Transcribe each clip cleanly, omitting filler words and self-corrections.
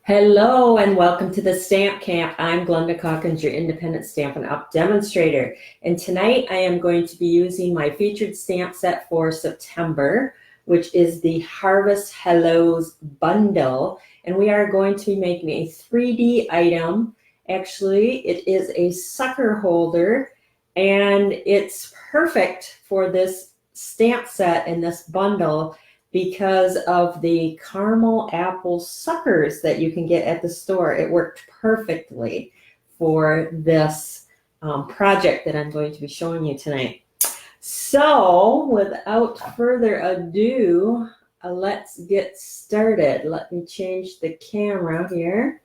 Hello and welcome to the Stamp Camp. I'm Glenda Calkins, your independent Stampin' Up! Demonstrator. And tonight I am going to be using my featured stamp set for September, which is the Harvest Hellos bundle. And we are going to be making a 3D item. Actually, it is a sucker holder, and it's perfect for this stamp set and this bundle because of the caramel apple suckers that you can get at the store. It worked perfectly for this project that I'm going to be showing you tonight. So without further ado, let's get started. Let me change the camera here.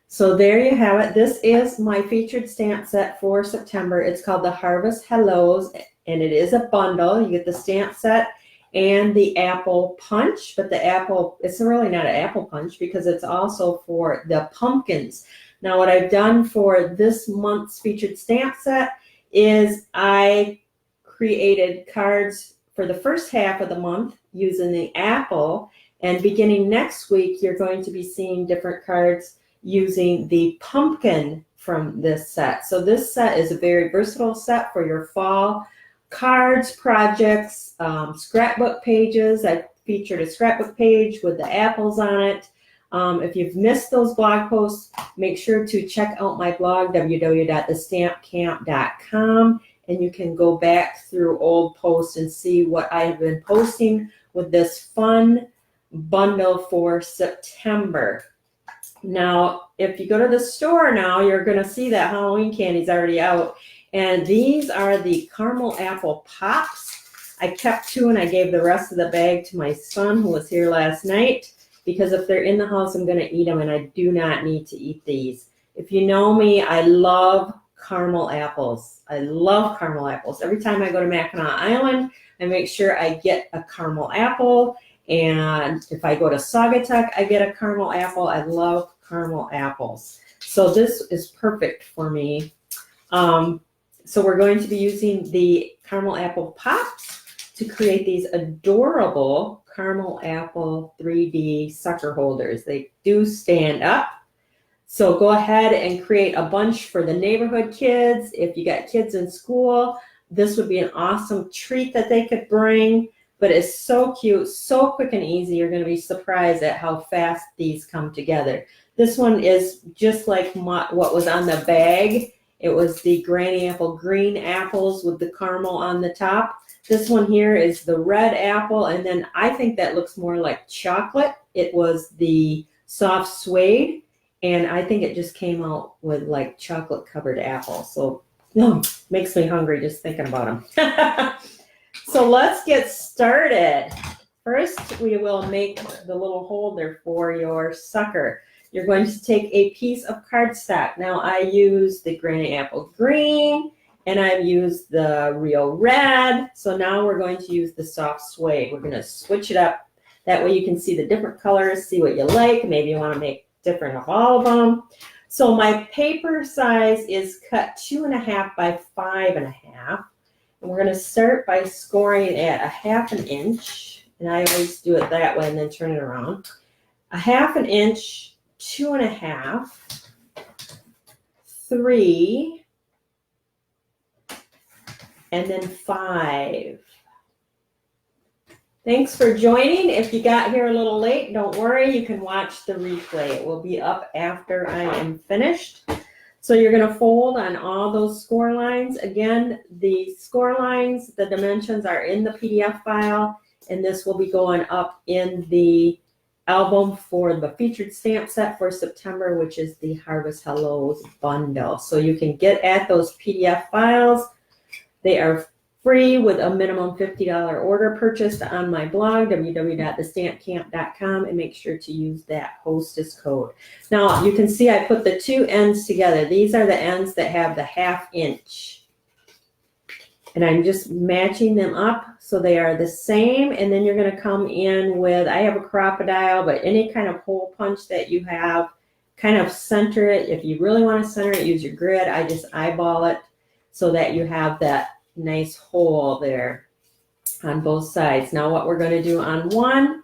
So there you have it. This is my featured stamp set for September. It's called the Harvest Hellos, and it is a bundle. You get the stamp set and the apple punch, but the apple, it's really not an apple punch because it's also for the pumpkins. Now what I've done for this month's featured stamp set is I created cards for the first half of the month using the apple, and beginning next week you're going to be seeing different cards using the pumpkin from this set. So this set is a very versatile set for your fall cards, projects, scrapbook pages. I featured a scrapbook page with the apples on it. If you've missed those blog posts, make sure to check out my blog, www.thestampcamp.com, and you can go back through old posts and see what I have been posting with this fun bundle for September. Now, if you go to the store now, you're going to see that Halloween candy's already out. And these are the caramel apple pops. I kept two and I gave the rest of the bag to my son who was here last night, because if they're in the house, I'm going to eat them, and I do not need to eat these. If you know me, I love caramel apples. I love caramel apples. Every time I go to Mackinac Island, I make sure I get a caramel apple. And if I go to Saugatuck, I get a caramel apple. I love caramel apples. So this is perfect for me. So we're going to be using the caramel apple pops to create these adorable caramel apple 3D sucker holders. They do stand up. So go ahead and create a bunch for the neighborhood kids. If you got kids in school, this would be an awesome treat that they could bring. But it's so cute, so quick and easy. You're going to be surprised at how fast these come together. This one is just like what was on the bag. It was the granny apple green apples with the caramel on the top. This one here is the red apple, and then I think that looks more like chocolate. It was the soft suede, and I think it just came out with like chocolate covered apples. So makes me hungry just thinking about them. So let's get started. First, we will make the little holder for your sucker. You're going to take a piece of cardstock. Now I use the granny apple green, and I've used the real red. So now we're going to use the soft suede. We're going to switch it up. That way you can see the different colors, see what you like. Maybe you want to make different of all of them. So my paper size is cut 2.5 by 5.5. And we're going to start by scoring at 1/2 inch. And I always do it that way and then turn it around. 1/2 inch, 2.5, 3, and then 5. Thanks for joining. If you got here a little late, don't worry. You can watch the replay. It will be up after I am finished. So you're going to fold on all those score lines. Again, the score lines, the dimensions are in the PDF file, and this will be going up in the album for the featured stamp set for September, which is the Harvest Hellos bundle. So you can get at those PDF files. They are free with a minimum $50 order purchased on my blog, www.thestampcamp.com, and make sure to use that hostess code. Now you can see I put the two ends together. These are the ends that have the 1/2 inch. And I'm just matching them up so they are the same. And then you're going to come in with, I have a crocodile, but any kind of hole punch that you have, kind of center it. If you really want to center it, use your grid. I just eyeball it so that you have that nice hole there on both sides. Now what we're going to do on one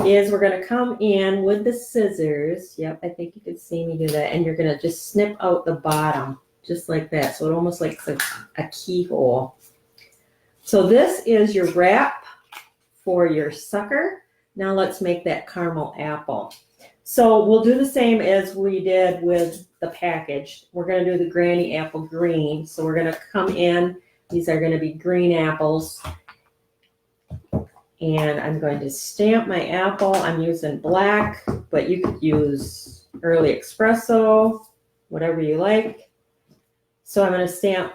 is we're going to come in with the scissors. Yep, I think you can see me do that. And you're going to just snip out the bottom, just like that. So it almost looks like a keyhole. So this is your wrap for your sucker. Now let's make that caramel apple. So we'll do the same as we did with the package. We're going to do the granny apple green. So we're going to come in. These are going to be green apples. And I'm going to stamp my apple. I'm using black, but you could use early espresso, whatever you like. So I'm going to stamp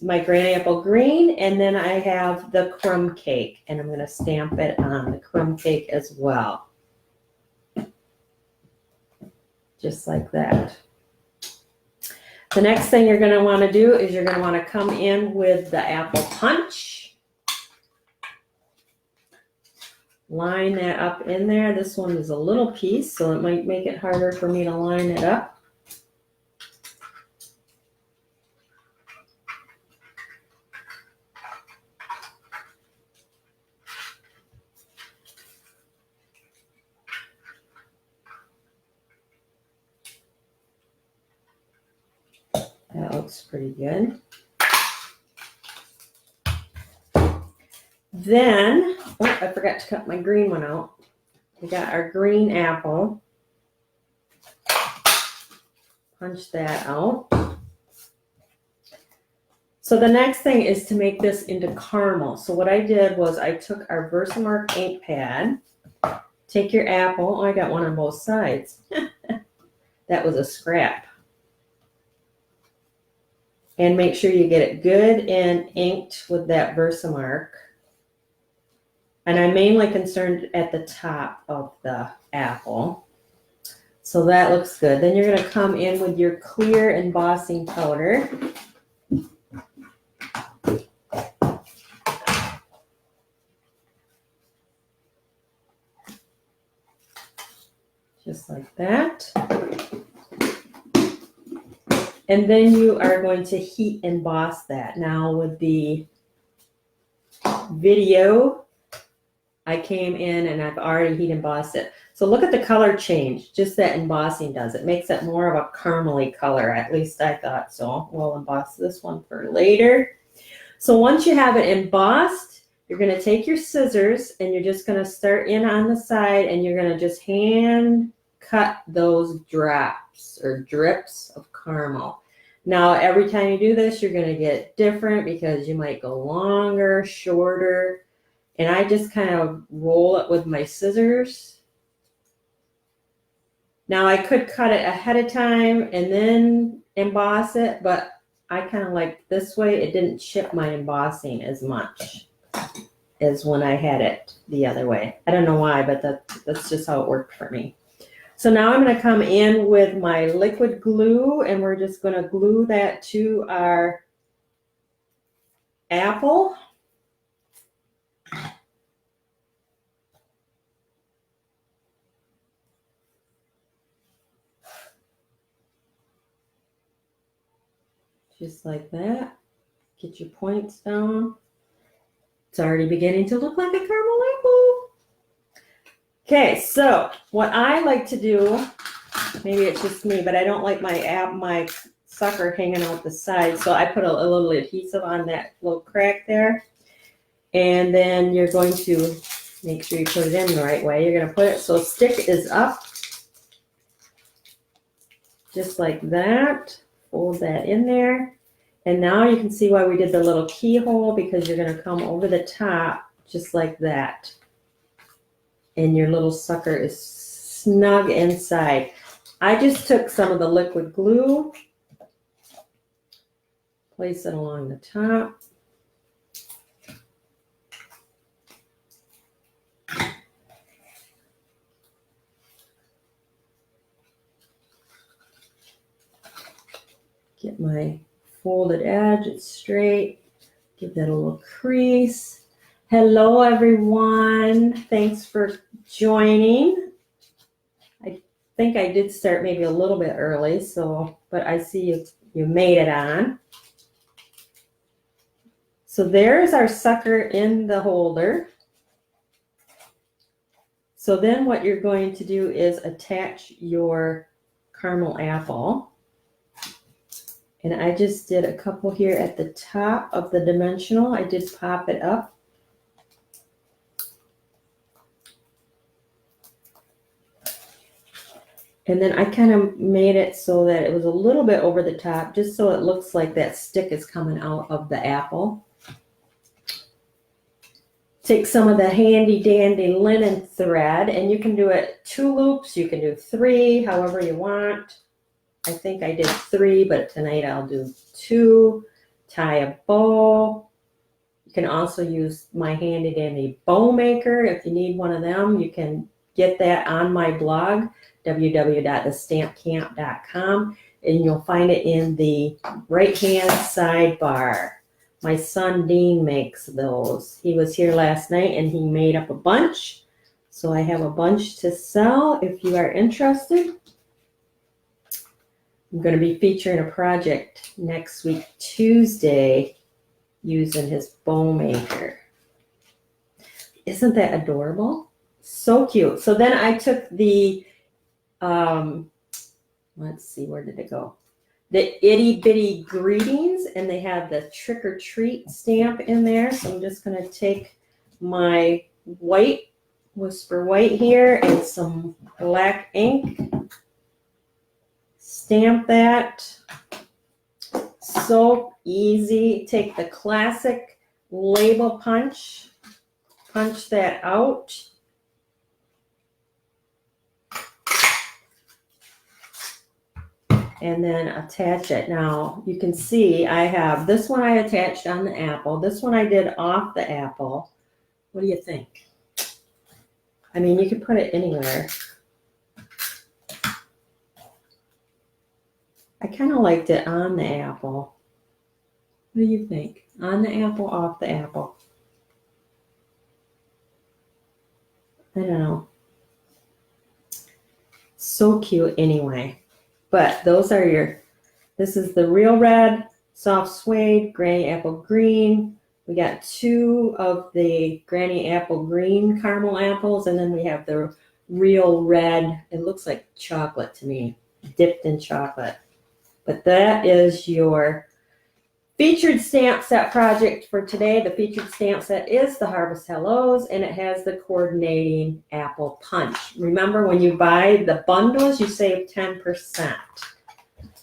my granny apple green, and then I have the crumb cake, and I'm going to stamp it on the crumb cake as well. Just like that. The next thing you're going to want to do is you're going to want to come in with the apple punch. Line that up in there. This one is a little piece, so it might make it harder for me to line it up. That looks pretty good. Then, oh, I forgot to cut my green one out. We got our green apple. Punch that out. So the next thing is to make this into caramel. So what I did was I took our Versamark ink pad. Take your apple. Oh, I got one on both sides. That was a scrap. And make sure you get it good and inked with that Versamark. And I'm mainly concerned at the top of the apple. So that looks good. Then you're going to come in with your clear embossing powder. Just like that. And then you are going to heat emboss that. Now with the video, I came in and I've already heat embossed it. So look at the color change, just that embossing does. It makes it more of a caramely color, at least I thought so. We'll emboss this one for later. So once you have it embossed, you're going to take your scissors and you're just going to start in on the side and you're going to just hand cut those drops or drips of caramel. Now, every time you do this, you're going to get different because you might go longer, shorter. And I just kind of roll it with my scissors. Now, I could cut it ahead of time and then emboss it, but I kind of like this way. It didn't chip my embossing as much as when I had it the other way. I don't know why, but that's just how it worked for me. So now I'm going to come in with my liquid glue, and we're just going to glue that to our apple. Just like that. Get your points down. It's already beginning to look like a caramel apple. Okay, so what I like to do, maybe it's just me, but I don't like my sucker hanging out the side, so I put a little adhesive on that little crack there. And then you're going to make sure you put it in the right way. You're going to put it so stick is up, just like that. Fold that in there. And now you can see why we did the little keyhole, because you're going to come over the top just like that. And your little sucker is snug inside. I just took some of the liquid glue, place it along the top. Get my folded edge, it's straight. Give that a little crease. Hello, everyone. Thanks for joining. I think I did start maybe a little bit early, but I see you made it on. So there's our sucker in the holder. So then what you're going to do is attach your caramel apple. And I just did a couple here at the top of the dimensional. I did pop it up. And then I kind of made it so that it was a little bit over the top, just so it looks like that stick is coming out of the apple. Take some of the handy dandy linen thread, and you can do it 2 loops, you can do 3, however you want. I think I did 3, but tonight I'll do 2. Tie a bow. You can also use my handy dandy bow maker. If you need one of them, you can get that on my blog, www.thestampcamp.com, and you'll find it in the right-hand sidebar. My son Dean makes those. He was here last night and he made up a bunch. So I have a bunch to sell if you are interested. I'm going to be featuring a project next week, Tuesday, using his bow maker. Isn't that adorable? So cute. So then I took the, let's see, where did it go? The itty bitty greetings, and they have the trick or treat stamp in there. So I'm just going to take my white, Whisper White here, and some black ink. Stamp that. So easy. Take the classic label punch that out. And then attach it. Now you can see I have this one I attached on the apple. This one I did off the apple. What do you think? I mean, you could put it anywhere. I kind of liked it on the apple. What do you think? On the apple, off the apple? I don't know. So cute anyway. But those are your, this is the real red, soft suede, granny apple green. We got 2 of the granny apple green caramel apples, and then we have the real red. It looks like chocolate to me, dipped in chocolate. But that is your featured stamp set project for today. The featured stamp set is the Harvest Hellos, and it has the coordinating apple punch. Remember, when you buy the bundles, you save 10%.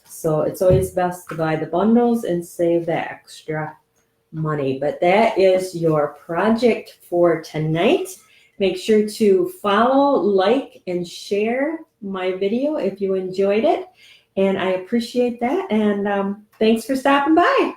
So it's always best to buy the bundles and save that extra money. But that is your project for tonight. Make sure to follow, like, and share my video if you enjoyed it. And I appreciate that. And thanks for stopping by.